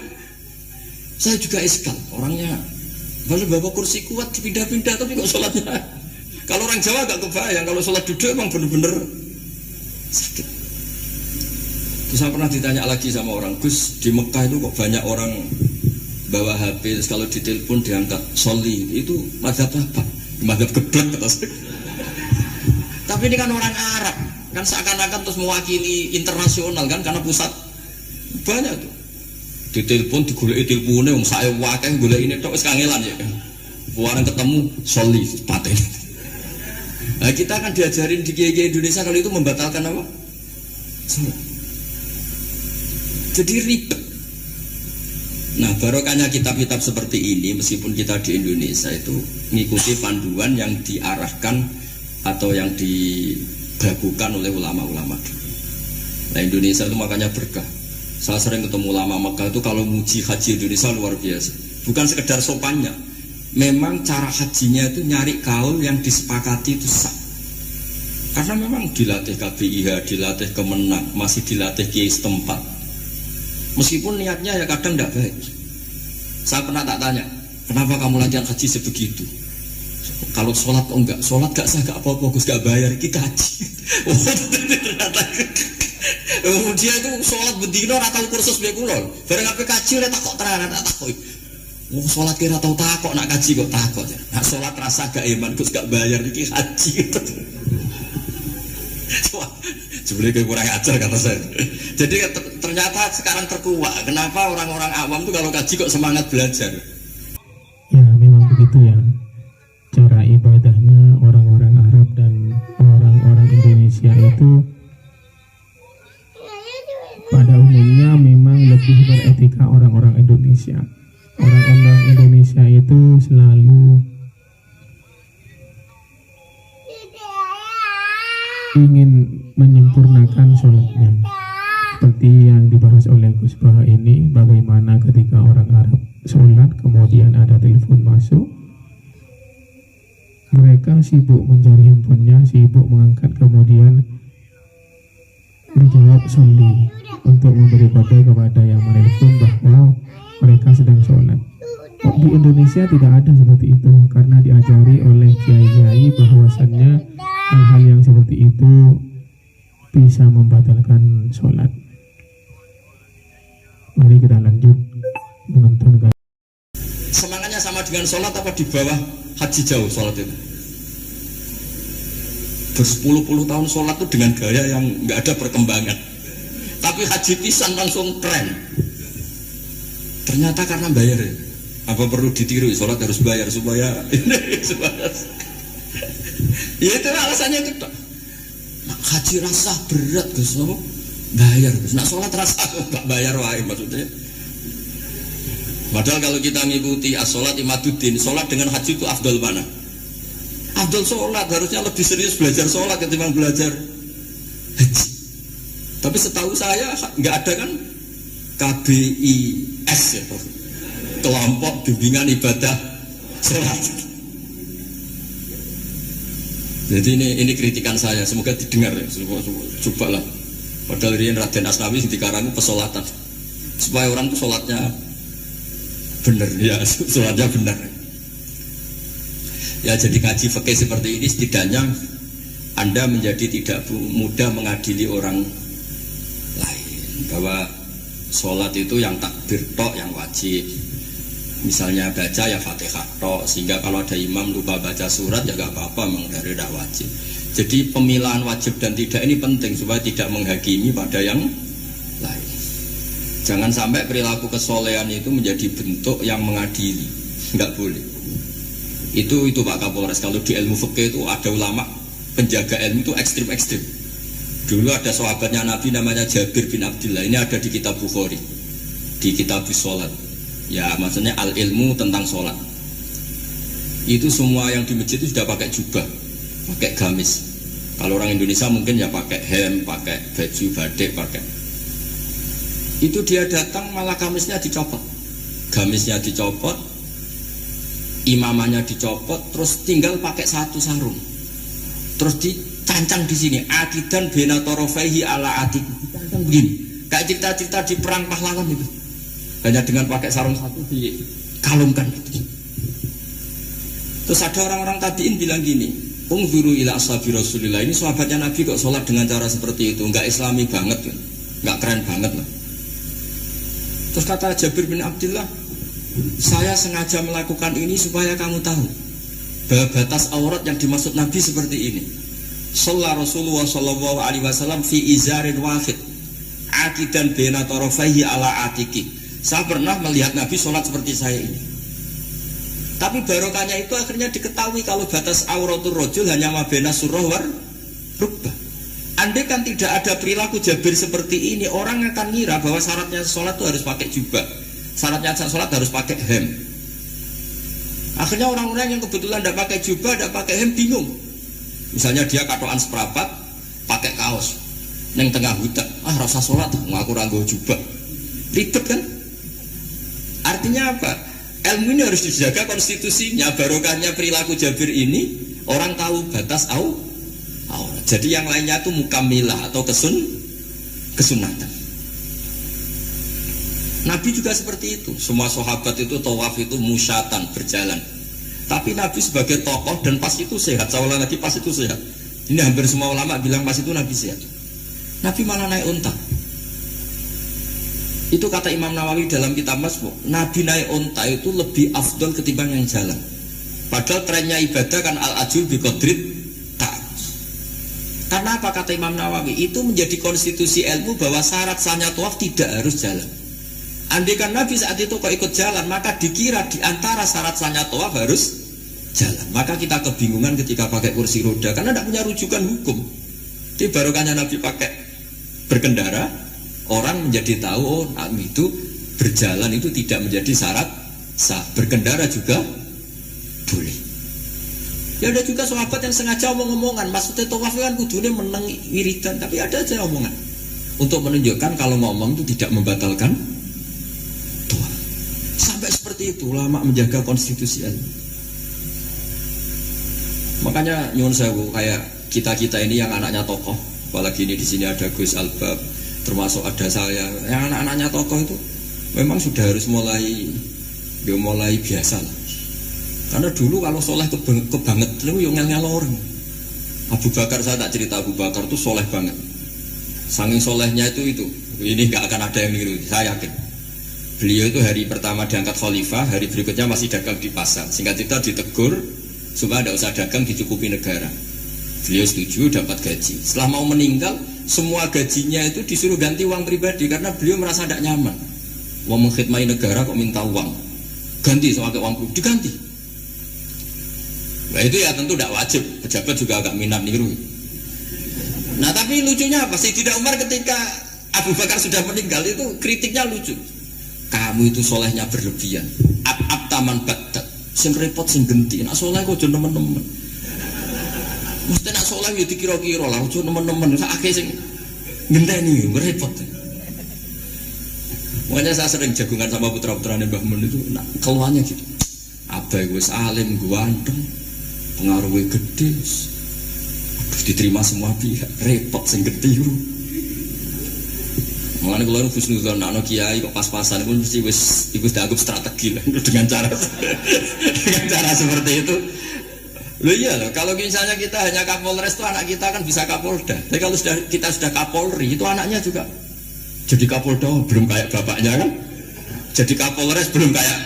saya juga iskal. Orangnya kalau bawa kursi kuat dipindah-pindah tapi kok sholatnya. Kalau orang Jawa agak kebayang. Kalau sholat duduk emang benar-benar sakit. Terus saya pernah ditanya lagi sama orang, Gus di Mekah itu kok banyak orang bawa HP, terus kalau ditelepon diangkat soli, itu mazhab apa? Mazhab geblek kata saya. Tapi ini kan orang Arab, kan seakan-akan terus mewakili internasional kan, karena pusat banyak tuh. Ditelepon digoleki telepone wong saya wakeh golek ini tok wis kangelan ya kan. Orang ketemu soli paten. Nah, kita kan diajarin di kiai Indonesia kalau itu membatalkan apa? Jadi ribet. Nah barokahnya kitab-kitab seperti ini, meskipun kita di Indonesia itu mengikuti panduan yang diarahkan atau yang dibagukan oleh ulama-ulama dulu. Nah Indonesia itu makanya berkah. Saya sering ketemu ulama Mekah itu kalau muji haji Indonesia luar biasa. Bukan sekedar sopannya, memang cara hajinya itu nyari kaul yang disepakati itu sah. Karena memang dilatih KBIH, dilatih Kemenang, masih dilatih kiai setempat. Meskipun niatnya ya kadang tidak baik. Saya pernah tak tanya, kenapa kamu latihan haji sebegitu? Kalau sholat kok enggak? Sholat gak sah, gak apa-apa, Gus gak bayar, kita haji. Oh ternyata dia itu sholat bedino atau kursus bekulol. Bareng apa kaji udah takut terang, tak takut. Oh sholat kira tahu takut, nak kaji kok takut. Nah sholat rasa gak iman, Gus gak bayar, kita haji. Sebenarnya kurang ajar kata saya. Jadi ternyata sekarang terkuak. Kenapa orang-orang awam tuh kalau kaji kok semangat belajar? Ya memang begitu ya. Cara ibadahnya orang-orang Arab dan orang-orang Indonesia itu pada umumnya memang lebih beretika orang-orang Indonesia. Orang-orang Indonesia itu selalu ingin menyempurnakan sholatnya, seperti yang dibahas oleh Gus Baha ini, bagaimana ketika orang Arab sholat kemudian ada telepon masuk, mereka sibuk mencari handphonenya, sibuk mengangkat, kemudian menjawab sholli untuk memberi kode kepada yang menelpon bahwa mereka sedang sholat. Di Indonesia tidak ada seperti itu karena diajari oleh kiai-kiai bahwasannya hal-hal yang seperti itu bisa membatalkan sholat. Mari kita lanjut menonton. Semangatnya sama dengan sholat apa di bawah haji jauh sholat itu? Berpuluh-puluh tahun sholat itu dengan gaya yang nggak ada perkembangan. Tapi haji pisan langsung tren. Ternyata karena bayar ya. Apa perlu ditiru? Sholat harus bayar supaya ini supaya. Ya itu alasannya itu. Nah, haji rasa berat Gus, no? Bayar Gus. Nah sholat rasa nggak bayar wae maksudnya. Padahal kalau kita ngikuti as-sholat imaduddin, sholat dengan haji itu afdal mana? Afdal sholat, harusnya lebih serius belajar sholat ketimbang belajar haji. Tapi setahu saya nggak ada kan KBIS ya, kelompok bimbingan ibadah sholat. Jadi ini kritikan saya, semoga didengar ya, coba lah. Padahal Rian Raden Asnawi di Karang pesolatan, supaya orang itu sholatnya benar ya, sholatnya benar. Ya jadi kaji fikih seperti ini setidaknya Anda menjadi tidak mudah mengadili orang lain bahwa sholat itu yang takbir tok yang wajib. Misalnya baca ya Fatihah tok, sehingga kalau ada imam lupa baca surat ya gak apa-apa, memang dari tidak wajib. Jadi pemilahan wajib dan tidak ini penting supaya tidak menghakimi pada yang lain. Jangan sampai perilaku kesolehan itu menjadi bentuk yang mengadili, nggak boleh. Itu Pak Kapolres. Kalau di ilmu fikih itu ada ulama penjaga ilmu itu ekstrim-ekstrim. Dulu ada sahabatnya Nabi namanya Jabir bin Abdullah. Ini ada di kitab Bukhari, di kitab sholat. Ya maksudnya al ilmu tentang sholat. Itu semua yang di masjid itu sudah pakai jubah, pakai gamis. Kalau orang Indonesia mungkin ya pakai hem, pakai baju batik, pakai. Itu dia datang malah gamisnya dicopot, gamisnya dicopot, imamannya dicopot, terus tinggal pakai satu sarung, terus dicancang di sini akidan benatorofaihi ala atik, dicancang begini, kayak cerita-cerita di perang pahlawan itu, hanya dengan pakai sarung satu dikalungkan itu. Terus ada orang-orang tabiin bilang gini, ungzuru ila ashabi Rasulillah, ini sahabatnya Nabi kok sholat dengan cara seperti itu, nggak islami banget, nggak keren banget lah. Terus kata Jabir bin Abdullah, saya sengaja melakukan ini supaya kamu tahu bahwa batas aurat yang dimaksud Nabi seperti ini. Shalla Rasulullah sallallahu alaihi wasallam fi izarin wahid akidan baina tarafaihi ala atiki. Saya pernah melihat Nabi sholat seperti saya ini. Tapi barokahnya itu akhirnya diketahui kalau batas auratul rajul hanya mabena surah war rukbah. Andai kan tidak ada perilaku Jabir seperti ini, orang akan ngira bahwa syaratnya sholat itu harus pakai jubah, syaratnya sholat harus pakai hem. Akhirnya orang-orang yang kebetulan tidak pakai jubah, tidak pakai hem bingung. Misalnya dia katoan seperapat, pakai kaos, neng tengah hutan, rasa sholat, ngaku ranggo jubah, ribet kan? Artinya apa? Ilmu ini harus dijaga konstitusinya, barokahnya perilaku Jabir ini, orang tahu batas aurat. Jadi yang lainnya itu mukamilah atau kesunatan. Nabi juga seperti itu. Semua sahabat itu tawaf itu musyatan, berjalan. Tapi Nabi sebagai tokoh dan pas itu sehat. Saya ulang lagi, pas itu sehat. Ini hampir semua ulama bilang pas itu Nabi sehat. Nabi malah naik unta. Itu kata Imam Nawawi dalam kitab Masmu, Nabi naik unta itu lebih afdol ketimbang yang jalan. Padahal trennya ibadah kan al-ajul biqadrit. Karena apa kata Imam Nawawi? Itu menjadi konstitusi ilmu bahwa syarat sahnya tawaf tidak harus jalan. Andai kan Nabi saat itu kok ikut jalan, maka dikira di antara syarat sahnya tawaf harus jalan. Maka kita kebingungan ketika pakai kursi roda karena tidak punya rujukan hukum. Jadi barokahnya Nabi pakai berkendara, orang menjadi tahu oh itu berjalan itu tidak menjadi syarat sah. Berkendara juga boleh. Ya ada juga sahabat yang sengaja omong-omongan, maksudnya tawaf kan kudune meneng wiridan, tapi ada aja omongan untuk menunjukkan kalau ngomong itu tidak membatalkan tawaf. Sampai seperti itu ulama menjaga konstitusi ilmu. Makanya nyuwun sewu kayak kita ini yang anaknya tokoh, apalagi ini di sini ada Gus Albab, termasuk ada saya, yang anak-anaknya tokoh itu memang sudah harus mulai dia mulai biasa lah. Karena dulu kalau soleh kebanget, itu yang ngel-ngel orang. Abu Bakar, saya tak cerita Abu Bakar itu soleh banget. Saking solehnya itu. Ini nggak akan ada yang niru, saya yakin. Beliau itu hari pertama diangkat khalifah, hari berikutnya masih dagang di pasar. Singkat cerita ditegur supaya tidak usah dagang, dicukupi negara. Beliau setuju, dapat gaji. Setelah mau meninggal, semua gajinya itu disuruh ganti uang pribadi karena beliau merasa tidak nyaman. Mau mengkhidmati negara kok minta uang, ganti sama uang pribadi, diganti. Nah itu ya tentu tidak wajib, pejabat juga agak minat niru. Nah tapi lucunya apa? Sayyidina Umar ketika Abu Bakar sudah meninggal itu kritiknya lucu. Kamu itu solehnya berlebihan. Ab taman badat, sing repot sing genti. Nak soleh kok jono nemen-nemen. Mesti nak soleh ya dikira-kira lah, jono nemen-nemen. Sakake sing ngenteni repot. Makanya saya sering jagungan sama putra-putrane Mbah Mun itu, nak keluarnya gitu. Abai wis alim, ganteng, pengaruhnya gede, harus diterima semua pihak, repot sing gede. Mengenai keluar khusnuzon, nak kiai kok pas-pasan pun mesti wis dianggap strategi lah dengan cara seperti itu. Loh iya loh, kalau misalnya kita hanya Kapolres itu anak kita kan bisa Kapolda. Tapi kalau kita sudah Kapolri itu anaknya juga jadi Kapolda, belum kayak bapaknya kan. Jadi Kapolres belum kayak.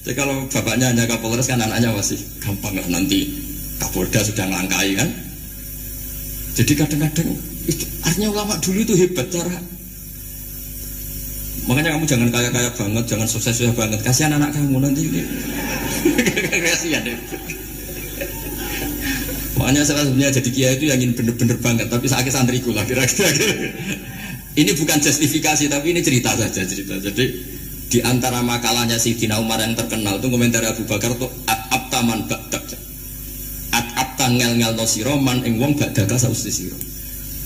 Jadi kalau bapaknya hanya Kapolres kan anaknya masih gampang lah, nanti Kapolda sudah ngelangkai kan. Jadi kadang-kadang itu, artinya ulama dulu itu hebat cara. Makanya kamu jangan kaya-kaya banget, jangan sukses-sukses banget. Kasihan anak kamu nanti ini. Kasihan deh. Makanya saya sebenarnya jadi kiai itu yang ingin bener-bener banget, tapi sakit santriku lah kira-kira. Ini bukan justifikasi, tapi ini cerita saja cerita. Jadi di antara makalahnya Sayyidina Umar yang terkenal itu komentar Abu Bakar itu at-abtaman ba'dak. At-abtan ngel-ngel no siroman ing wong ba'daka sausti siro.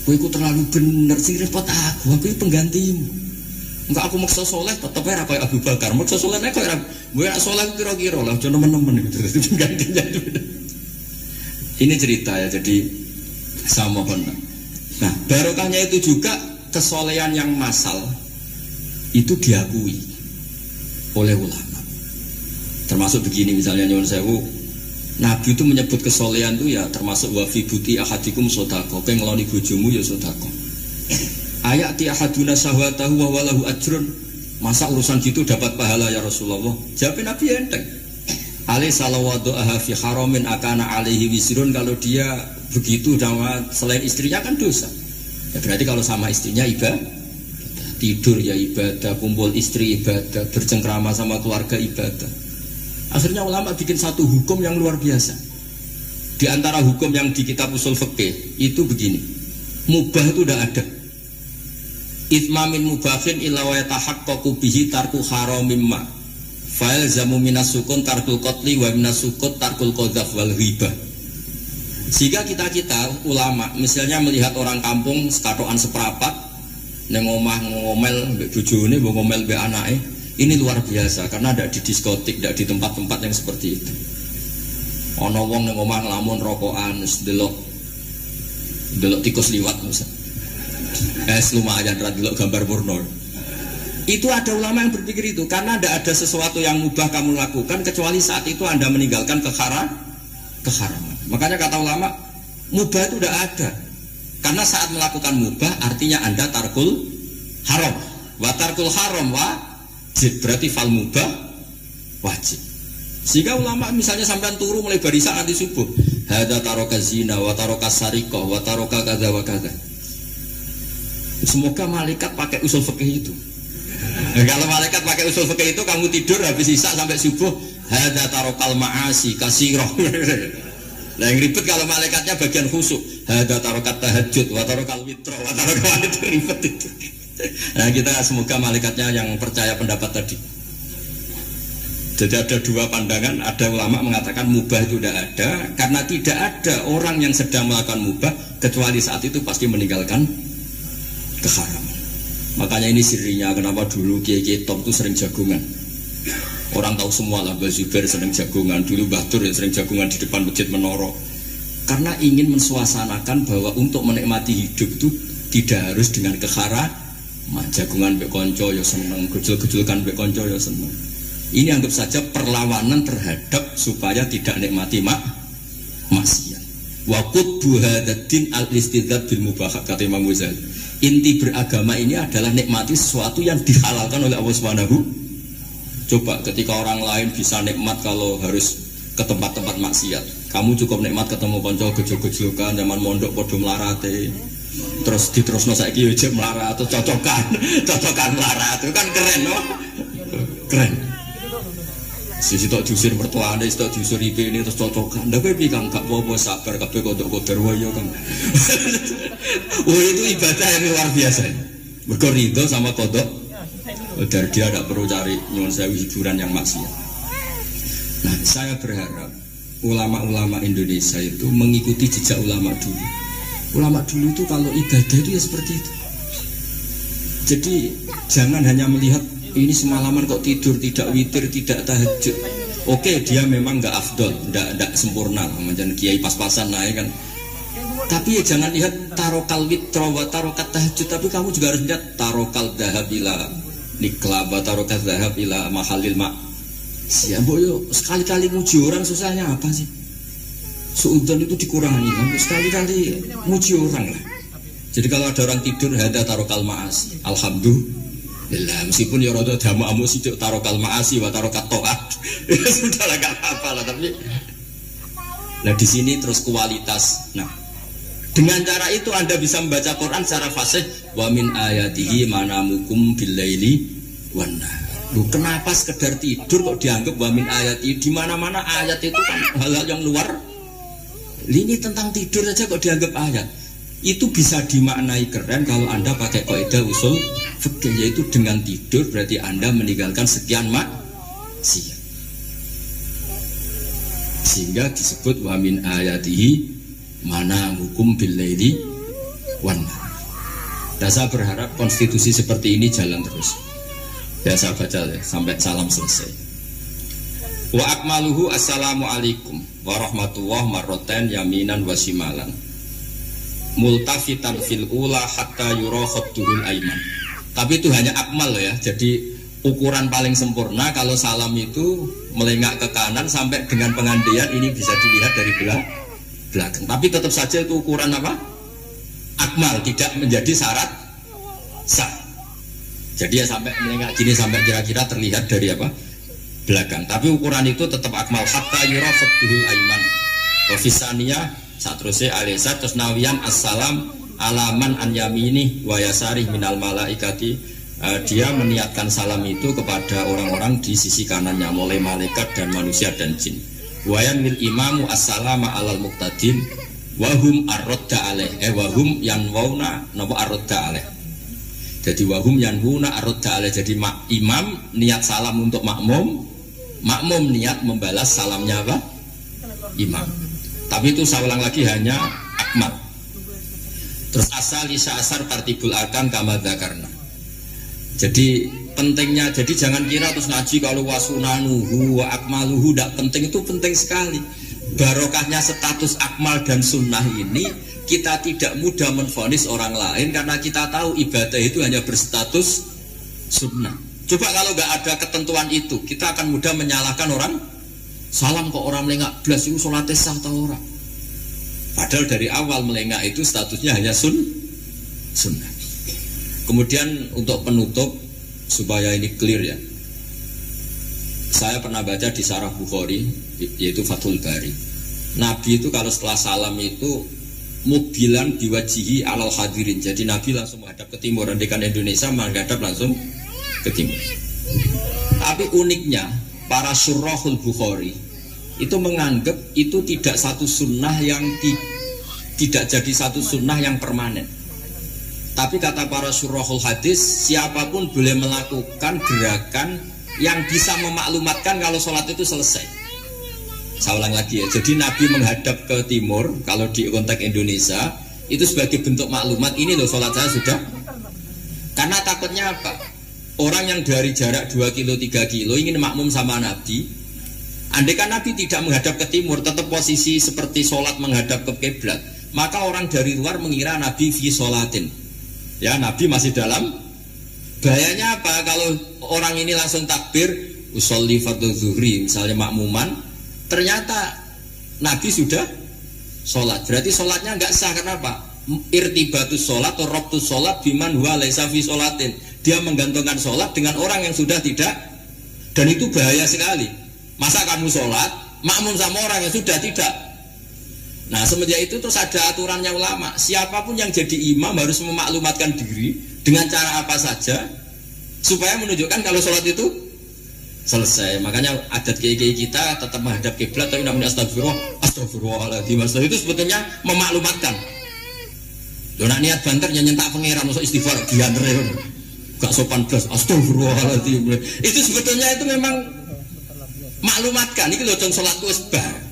Kowe iku terlalu bener sing repot aku penggantimu. Enggak aku maksa soleh tetep ora koyo Abu Bakar. Maksa soleh nek koyo gue nak soleh kira-kira lah aja nemen-nemen gitu. Penggantinya. Ini cerita ya, jadi sama benar. Nah, barokahnya itu juga kesolehan yang massal itu diakui oleh ulama. Termasuk begini misalnya nyuwun sewu, Nabi itu menyebut kesolehan itu ya termasuk wa fi buti ahadikum sedekah, kowe ngeloni bojomu ya sedekah. Ayati ahaduna syahwatahu wa walahu ajrun. Masa urusan gitu dapat pahala ya Rasulullah? Jawab Nabi enteng. Ali salawatu aha fi haramin akana alaihi wisrun. Kalau dia begitu sama selain istrinya kan dosa. Ya berarti kalau sama istrinya ibadah, tidur ya ibadah, kumpul istri ibadah, bercengkrama sama keluarga ibadah. Akhirnya ulama bikin satu hukum yang luar biasa. Di antara hukum yang di kitab usul fikih itu begini, mubah itu udah ada. Itmamin mubahin illa wa yatahaqqaqu bihi tarku haramim ma fa'il zamu minas sukun tarkul qatli wa minas sukut tarkul qadzaf wal ghibah. Sehingga kita ulama misalnya melihat orang kampung sekatokan seperapat neng omah ngomel mbek bojone, mbok ngomel mbek anake, ini luar biasa karena tidak di diskotik, tidak di tempat-tempat yang seperti itu. Ana wong neng omah ngelamun rokokan delok tikus liwat misalnya. Lumayan delok gambar porno. Itu ada ulama yang berpikir itu karena tidak ada sesuatu yang mubah kamu lakukan kecuali saat itu Anda meninggalkan keharaman. Makanya kata ulama mubah itu tidak ada. Karena saat melakukan mubah artinya Anda tarkul haram. Wa tarkul haram wajib, berarti fal mubah wajib. Sehingga ulama misalnya sampai turu mulai barisan nanti subuh, hadza taroka zina wa taroka sariqah wa taroka kadza wa kadza. Semoga malaikat pakai usul fikih itu. Kalau malaikat pakai usul fikih itu, kamu tidur habis isya sampai subuh, hadza tarokal ma'asi kasiroh. Nah yang ribet kalau malaikatnya bagian khusuk, hadza tarokat tahajud, wa tarokal witro, wa tarokal itu ribet itu. Nah kita semoga malaikatnya yang percaya pendapat tadi. Jadi ada dua pandangan, ada ulama mengatakan mubah itu tidak ada, karena tidak ada orang yang sedang melakukan mubah kecuali saat itu pasti meninggalkan keharaman. Makanya ini sirinya kenapa dulu kiai-kiai top itu sering jagungan. Orang tahu semua lah, Mbah Zubair sering jagungan, dulu Mbah Tur ya sering jagungan di depan masjid Menoro. Karena ingin mensuasanakan bahwa untuk menikmati hidup itu tidak harus dengan keharaman. Jagungan mbek konco ya seneng, gejul-gejulkan mbek konco ya seneng. Ini anggap saja perlawanan terhadap supaya tidak nikmati maksiat. Wa qutbu hadzal al-istidzad bil mubahat, kata Imam Ghazali. Inti beragama ini adalah nikmati sesuatu yang dihalalkan oleh Allah Subhanahu. Coba ketika orang lain bisa nikmat kalau harus ke tempat-tempat maksiat, kamu cukup nikmat ketemu konco gejol-gejolokan zaman mondok podo melarate, terus diterusno saiki yo jek melarat atau cocokan melarat, itu kan keren no? Keren. Sisi tok diusir mertuane, tok diusir IP ini terus cocokan. Ndak kowe pikang gak apa-apa sabar kabeh kodok-kodok wae kan. Oh itu ibadah yang luar biasa. Mergo ridho sama kodok. Dari dia tidak perlu cari nyuwun sewu hiburan yang maksiat. Nah, saya berharap ulama-ulama Indonesia itu mengikuti jejak ulama dulu. Ulama dulu itu kalau ibadah itu ya seperti itu. Jadi jangan hanya melihat ini semalaman kok tidur, tidak witir, tidak tahajud. Oke, dia memang nggak afdol, nggak sempurna, macam kiai pas-pasan naik kan. Tapi ya jangan lihat tarokal witro wa tarokat tahajud, tapi kamu juga harus lihat tarokal dahabila nikla wa tarokat dahabila mahalil mak. Siapa yo sekali-kali muji orang susahnya apa sih? Suudzon itu dikurangi, sekali-kali muji orang lah. Jadi kalau ada orang tidur hada tarokal maasi, alhamdulillah, meskipun ya rada damu sidik tarokal maasi wa tarokat toat, ya sudah lah gak apa-apa lah. Tapi nah di sini terus kualitas. Nah dengan cara itu Anda bisa membaca Quran secara fasih. Wa min ayatihi manamukum billaili wan nahar. Loh, kenapa sekedar tidur kok dianggap wa min ayatihi? Di mana-mana ayat itu kan hal-hal yang luar. Ini tentang tidur saja kok dianggap ayat. Itu bisa dimaknai keren kalau Anda pakai kaidah usul fikih, yaitu dengan tidur berarti Anda meninggalkan sekian maksiat. Sehingga disebut wa min ayatihi mana hukum billaili wan nahar. Dan saya berharap konstitusi seperti ini jalan terus. Ya saya baca ya, sampai salam selesai. Wa akmaluhu assalamualaikum warahmatullahi marroten yaminan wasimalan multafitan fil ula hatta yura khaddul aiman. Tapi itu hanya akmal ya. Jadi ukuran paling sempurna kalau salam itu melengak ke kanan sampai dengan pengandian ini bisa dilihat dari belakang. Tapi tetap saja itu ukuran apa? Akmal, tidak menjadi syarat sah. Jadi ya sampai melengak gini sampai kira-kira terlihat dari apa? Belakang. Tapi ukuran itu tetap akmal hatta yura khaddul aiman. Profisania satruse alisa terus nawian assalam alaman an yamini wa yasari minal malaikati. Dia meniatkan salam itu kepada orang-orang di sisi kanannya, mulai malaikat dan manusia dan jin. Wayan wil imamu assalama alal muqtadin wahum arrodda alaih wahum yanwauna napa arrodda alaih. Jadi wahum yanwuna arrodda alaih. Jadi imam niat salam untuk makmum, makmum niat membalas salamnya apa? Imam. Tapi itu saya ulang lagi hanya akmal. Terus asal isa asar tartibul arkan kama dzakarna. Jadi pentingnya, jadi jangan kira terus ngaji kalau wasunanuhu wa akmaluhu tidak penting. Itu penting sekali. Barokahnya status akmal dan sunnah ini kita tidak mudah menvonis orang lain karena kita tahu ibadah itu hanya berstatus sunnah. Coba kalau nggak ada ketentuan itu, kita akan mudah menyalahkan orang. Salam kok orang melengak belas itu sholatnya sah atau orang? Padahal dari awal melengak itu statusnya hanya sunnah. Kemudian untuk penutup supaya ini clear ya, saya pernah baca di Syarah Bukhari yaitu Fathul Bari. Nabi itu kalau setelah salam itu mubilan biwajihi alal hadirin. Jadi Nabi langsung menghadap ke timur. Andikan Indonesia menghadap langsung ke timur. Tapi uniknya para syurahul Bukhari itu menganggap itu tidak satu sunnah yang tidak jadi satu sunnah yang permanen. Tapi kata para syurahul hadis, siapapun boleh melakukan gerakan yang bisa memaklumatkan kalau sholat itu selesai. Saya ulang lagi ya. Jadi Nabi menghadap ke timur kalau di konteks Indonesia itu sebagai bentuk maklumat, ini loh sholat saya sudah. Karena takutnya apa? Orang yang dari jarak 2 kilo 3 kilo ingin makmum sama Nabi. Andai kan Nabi tidak menghadap ke timur, tetap posisi seperti sholat menghadap ke kiblat, maka orang dari luar mengira Nabi fi sholatin. Ya, Nabi masih dalam. Bahayanya apa? Kalau orang ini langsung takbir, usolli fardhu zuhri misalnya makmuman, ternyata Nabi sudah sholat, berarti sholatnya nggak sah. Kenapa? Irtibatus sholat atau robtus sholat biman huwa laisa fi sholatin, dia menggantungkan sholat dengan orang yang sudah tidak, dan itu bahaya sekali. Masa kamu sholat makmum sama orang yang sudah tidak. Nah semenjak itu terus ada aturannya ulama, siapapun yang jadi imam harus memaklumatkan diri dengan cara apa saja supaya menunjukkan kalau sholat itu selesai. Makanya adat kiai-kiai kita tetap menghadap kiblat tapi namanya astagfirullahaladzim. Itu sebetulnya memaklumatkan. Lo nak niat banter nyentak pangeran masuk istighfar diantre gak sopan blas astagfirullahaladzim. Itu sebetulnya itu memang maklumatkan iki lho jeng salatku wis bar.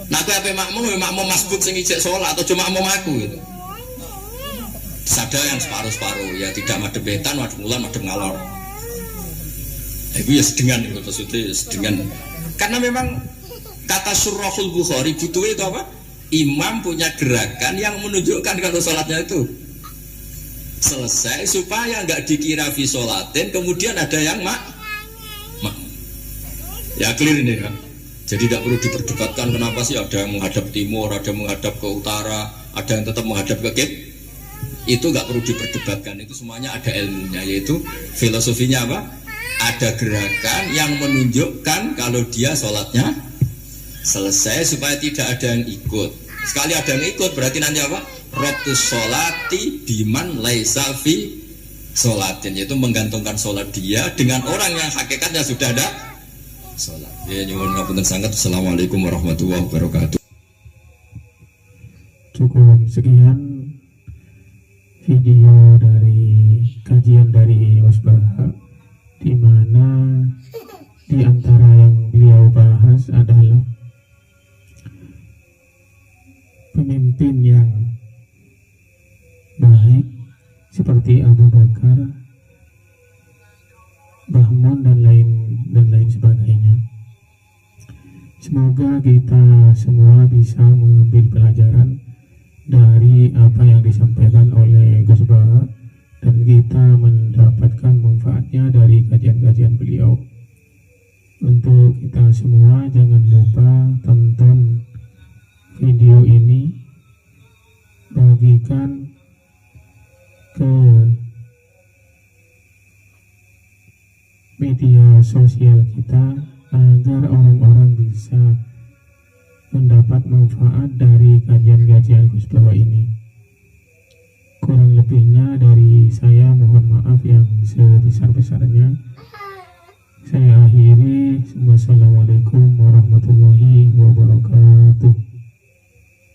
Nah kowe ape makmum masbuk sing ijek salat atau cuma makmum aku gitu. Sadar yang separuh-separuh ya, tidak madhep wetan, madhep kulon, madhep ngalor. Itu ya sedengan itu maksudnya sedengan. Karena memang kata Surahul Bukhari butuh itu apa? Imam punya gerakan yang menunjukkan kalau sholatnya itu selesai supaya nggak dikira fi sholatin kemudian ada yang ya clear ini kan. Jadi tidak perlu diperdebatkan kenapa sih ada yang menghadap timur, ada yang menghadap ke utara, ada yang tetap menghadap ke kiblat. Itu nggak perlu diperdebatkan, itu semuanya ada ilmunya, yaitu filosofinya apa? Ada gerakan yang menunjukkan kalau dia sholatnya selesai supaya tidak ada yang ikut. Sekali ada yang ikut berarti nanti apa? Robtus sholati biman laisa fi sholatin, yaitu menggantungkan sholat dia dengan orang yang hakikatnya sudah ada sholat. Ya nyuwun ngapunten sangat. Assalamualaikum warahmatullahi wabarakatuh. Cukup sekian video dari kajian dari Usbah, di mana di antara yang beliau bahas adalah pemimpin yang baik seperti Abu Bakar, Bahmun dan lain sebagainya. Semoga kita semua bisa mengambil pelajaran dari apa yang disampaikan oleh Gus Baha dan kita mendapatkan manfaatnya dari kajian-kajian beliau. Untuk kita semua jangan lupa tonton video ini, bagikan ke media sosial kita agar orang-orang bisa mendapat manfaat dari kajian-kajian Gus Baha ini. Kurang lebihnya dari saya mohon maaf yang sebesar-besarnya. Saya akhiri. Wassalamualaikum warahmatullahi wabarakatuh.